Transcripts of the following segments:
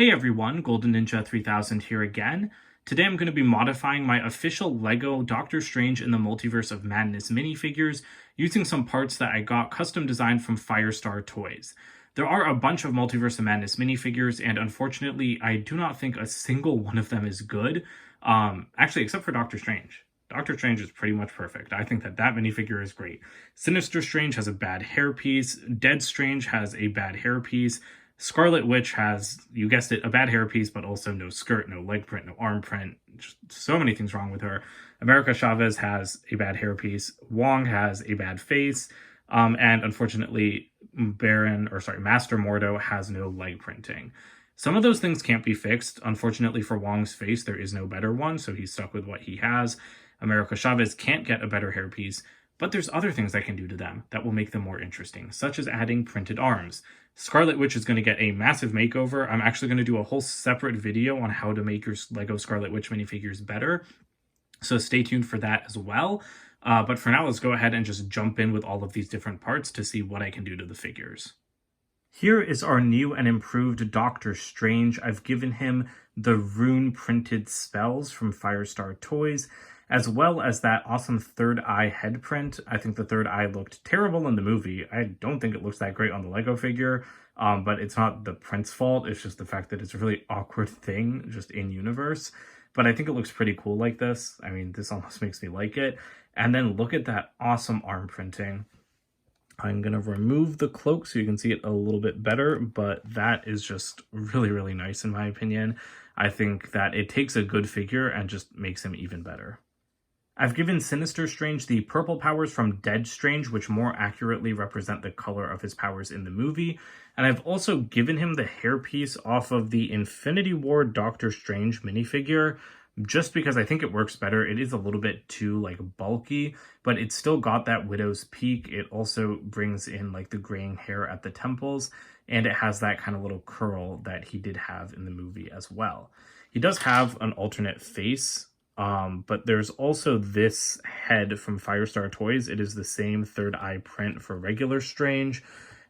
Hey everyone, Golden Ninja 3000 here again. Today I'm going to be modifying my official LEGO Doctor Strange in the Multiverse of Madness minifigures using some parts that I got custom designed from Firestar Toys. There are a bunch of Multiverse of Madness minifigures, and unfortunately I do not think a single one of them is good, actually except for Doctor Strange. Doctor Strange is pretty much perfect. I think that minifigure is great. Sinister Strange has a bad hairpiece. Dead Strange has a bad hairpiece. Scarlet Witch has, you guessed it, a bad hairpiece, but also no skirt, no leg print, no arm print. Just so many things wrong with her. Chavez has a bad hairpiece. Wong has a bad face. And unfortunately, Master Mordo has no leg printing. Some of those things can't be fixed. Unfortunately for Wong's face, there is no better one, so he's stuck with what he has. Chavez can't get a better hairpiece, but there's other things I can do to them that will make them more interesting, such as adding printed arms. Scarlet Witch is going to get a massive makeover. I'm actually going to do a whole separate video on how to make your LEGO Scarlet Witch minifigures better, so stay tuned for that as well. But for now, let's go ahead and just jump in with all of these different parts to see what I can do to the figures. Here is our new and improved Doctor Strange. I've given him the rune printed spells from Firestar Toys, as well as that awesome third eye head print. I think the third eye looked terrible in the movie. I don't think it looks that great on the Lego figure, but it's not the print's fault. It's just the fact that it's a really awkward thing just in universe. But I think it looks pretty cool like this. I mean, this almost makes me like it. And then look at that awesome arm printing. I'm going to remove the cloak so you can see it a little bit better, but that is just really, really nice in my opinion. I think that it takes a good figure and just makes him even better. I've given Sinister Strange the purple powers from Dead Strange, which more accurately represent the color of his powers in the movie. And I've also given him the hairpiece off of the Infinity War Doctor Strange minifigure, just because I think it works better. It is a little bit too bulky, but it's still got that widow's peak. It also brings in the graying hair at the temples, and it has that kind of little curl that he did have in the movie as well. He does have an alternate face, but there's also this head from Firestar Toys. It is the same third eye print for regular Strange,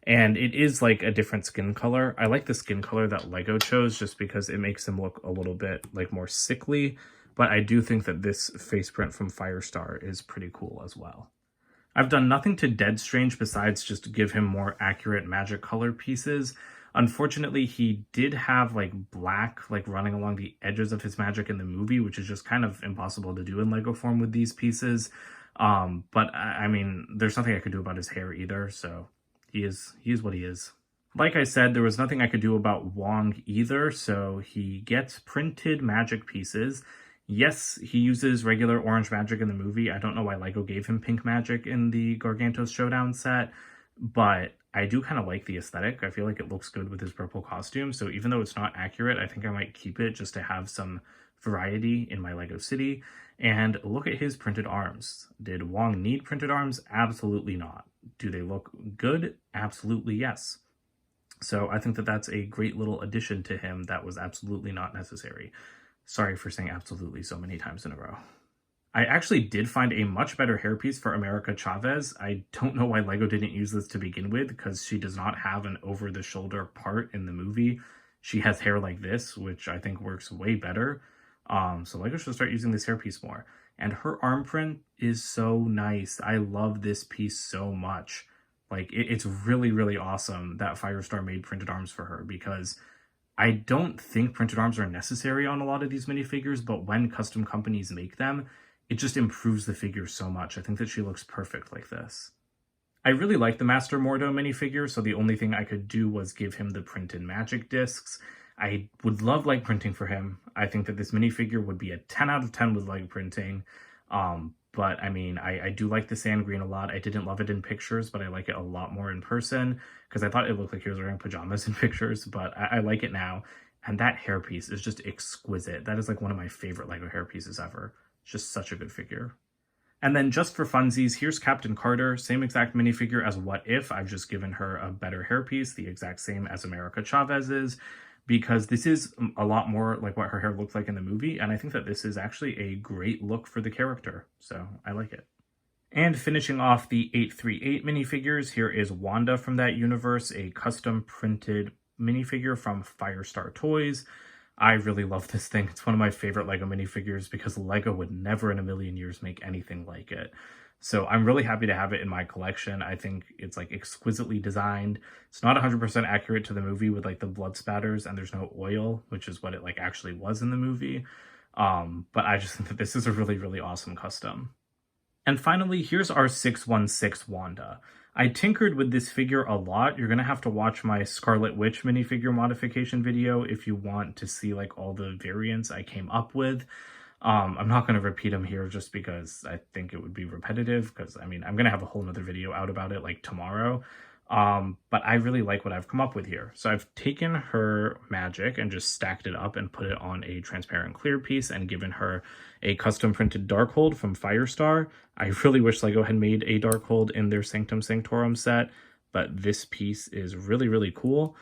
and it is a different skin color. I like the skin color that Lego chose just because it makes him look a little bit more sickly, but I do think that this face print from Firestar is pretty cool as well. I've done nothing to Dead Strange besides just give him more accurate magic color pieces. Unfortunately, he did have black running along the edges of his magic in the movie, which is just kind of impossible to do in Lego form with these pieces. But I mean, there's nothing I could do about his hair either, so he is what he is. Like I said, there was nothing I could do about Wong either, so he gets printed magic pieces. Yes, he uses regular orange magic in the movie. I don't know why Lego gave him pink magic in the Gargantos Showdown set, but I do kind of like the aesthetic. I feel like it looks good with his purple costume, so even though it's not accurate, I think I might keep it just to have some variety in my Lego city. And look at his printed arms. Did Wong need printed arms? Absolutely not. Do they look good? Absolutely yes. So I think that that's a great little addition to him that was absolutely not necessary. Sorry for saying absolutely so many times in a row. I actually did find a much better hairpiece for Chavez. I don't know why Lego didn't use this to begin with, because she does not have an over-the-shoulder part in the movie. She has hair like this, which I think works way better. So Lego should start using this hairpiece more. And her arm print is so nice. I love this piece so much. It's really, really awesome that Firestar made printed arms for her, because I don't think printed arms are necessary on a lot of these minifigures, but when custom companies make them, it just improves the figure so much. I think that she looks perfect like this. I really like the Master Mordo minifigure, so the only thing I could do was give him the printed magic discs. I would love leg printing for him. I think that this minifigure would be a 10 out of 10 with leg printing. But I mean, I do like the sand green a lot. I didn't love it in pictures, but I like it a lot more in person, because I thought it looked like he was wearing pajamas in pictures, but I like it now. And that hairpiece is just exquisite. That is one of my favorite Lego hairpieces ever. It's just such a good figure. And then just for funsies, here's Captain Carter, same exact minifigure as What If. I've just given her a better hairpiece, the exact same as Chavez's, because this is a lot more like what her hair looked like in the movie, and I think that this is actually a great look for the character, so I like it. And finishing off the 838 minifigures, here is Wanda from that universe, a custom printed minifigure from Firestar Toys. I really love this thing. It's one of my favorite LEGO minifigures because LEGO would never in a million years make anything like it. So I'm really happy to have it in my collection. I think it's like exquisitely designed. It's not 100% accurate to the movie with like the blood spatters and there's no oil, which is what it like actually was in the movie. But I just think that this is a really, really awesome custom. And finally, here's our 616 Wanda. I tinkered with this figure a lot. You're going to have to watch my Scarlet Witch minifigure modification video if you want to see like all the variants I came up with. I'm not going to repeat them here just because I think it would be repetitive because, I mean, I'm going to have a whole nother video out about it like tomorrow. But I really like what I've come up with here. So I've taken her magic and just stacked it up and put it on a transparent clear piece and given her a custom printed Darkhold from Firestar. I really wish LEGO had made a Darkhold in their Sanctum Sanctorum set, but this piece is really, really cool.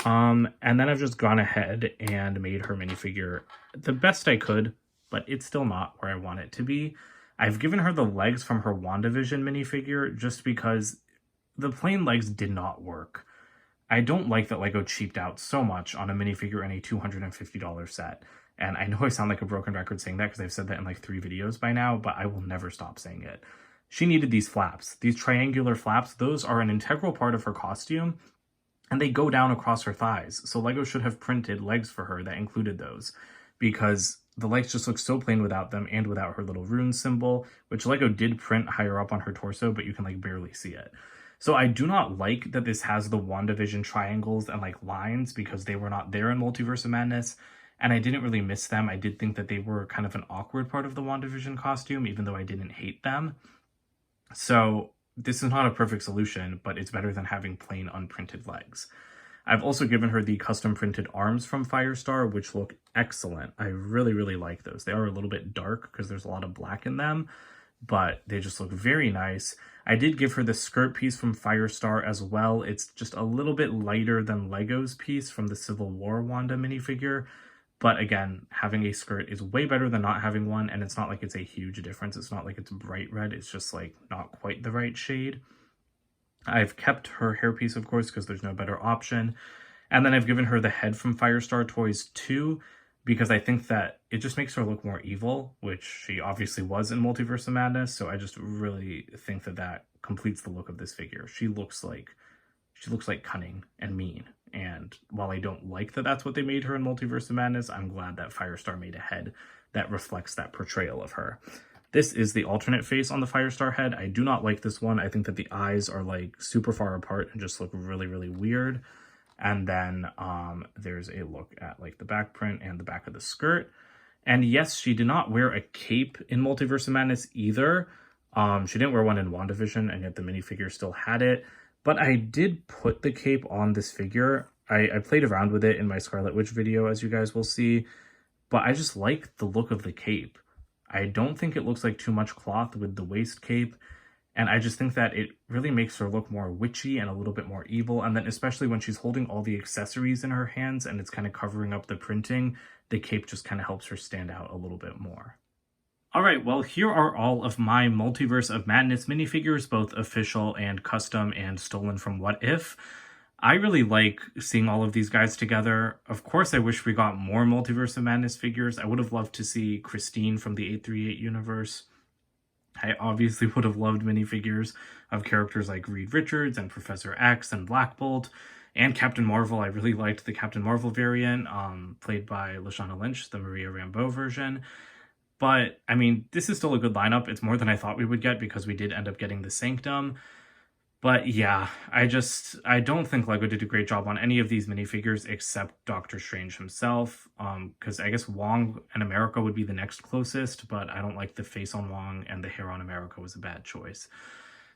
And then I've just gone ahead and made her minifigure the best I could, but it's still not where I want it to be. I've given her the legs from her WandaVision minifigure just because the plain legs did not work. I don't like that LEGO cheaped out so much on a minifigure in a $250 set. And I know I sound like a broken record saying that because I've said that in like 3 videos by now, but I will never stop saying it. She needed these flaps. These triangular flaps, those are an integral part of her costume, and they go down across her thighs. So LEGO should have printed legs for her that included those, because the legs just look so plain without them and without her little rune symbol, which LEGO did print higher up on her torso, but you can like barely see it. So I do not like that this has the WandaVision triangles and like lines because they were not there in Multiverse of Madness, and I didn't really miss them. I did think that they were kind of an awkward part of the WandaVision costume, even though I didn't hate them. So this is not a perfect solution, but it's better than having plain unprinted legs. I've also given her the custom printed arms from Firestar, which look excellent. I really, really like those. They are a little bit dark because there's a lot of black in them, but they just look very nice. I did give her the skirt piece from Firestar as well. It's just a little bit lighter than LEGO's piece from the Civil War Wanda minifigure. But again, having a skirt is way better than not having one, and it's not like it's a huge difference. It's not like it's bright red. It's just like not quite the right shade. I've kept her hairpiece, of course, because there's no better option. And then I've given her the head from Firestar Toys too, because I think that it just makes her look more evil, which she obviously was in Multiverse of Madness. So I just really think that that completes the look of this figure. She looks like cunning and mean. And while I don't like that that's what they made her in Multiverse of Madness, I'm glad that Firestar made a head that reflects that portrayal of her. This is the alternate face on the Firestar head. I do not like this one. I think that the eyes are like super far apart and just look really, really weird. And then there's a look at like the back print and the back of the skirt. And yes, she did not wear a cape in Multiverse of Madness either. She didn't wear one in WandaVision, and yet the minifigure still had it. But I did put the cape on this figure. I played around with it in my Scarlet Witch video, as you guys will see. But I just like the look of the cape. I don't think it looks like too much cloth with the waist cape, and I just think that it really makes her look more witchy and a little bit more evil, and then especially when she's holding all the accessories in her hands and it's kind of covering up the printing, the cape just kind of helps her stand out a little bit more. Alright, well here are all of my Multiverse of Madness minifigures, both official and custom and stolen from What If. I really like seeing all of these guys together. Of course, I wish we got more Multiverse of Madness figures. I would have loved to see Christine from the 838 universe. I obviously would have loved minifigures of characters like Reed Richards and Professor X and Black Bolt and Captain Marvel. I really liked the Captain Marvel variant, played by Lashana Lynch, the Maria Rambeau version. But, I mean, this is still a good lineup. It's more than I thought we would get because we did end up getting the Sanctum. But yeah, I don't think LEGO did a great job on any of these minifigures except Doctor Strange himself. Because I guess Wong and America would be the next closest, but I don't like the face on Wong, and the hair on America was a bad choice.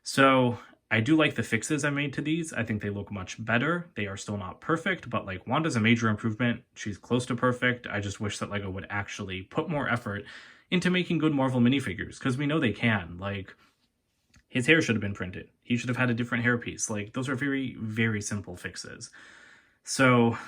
So I do like the fixes I made to these. I think they look much better. They are still not perfect, but like Wanda's a major improvement. She's close to perfect. I just wish that LEGO would actually put more effort into making good Marvel minifigures, because we know they can. Like, his hair should have been printed. He should have had a different hairpiece. Like, those are very, very simple fixes. So,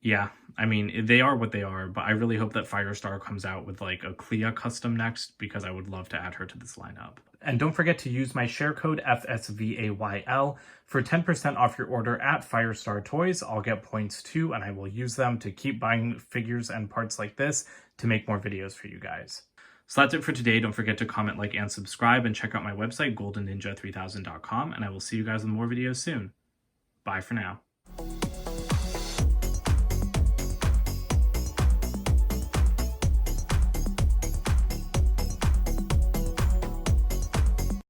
yeah, I mean, they are what they are, but I really hope that Firestar comes out with, like, a Clea custom next, because I would love to add her to this lineup. And don't forget to use my share code FSVAYL for 10% off your order at Firestar Toys. I'll get points too, and I will use them to keep buying figures and parts like this to make more videos for you guys. So that's it for today. Don't forget to comment, like, and subscribe, and check out my website, goldenninja3000.com, and I will see you guys in more videos soon. Bye for now.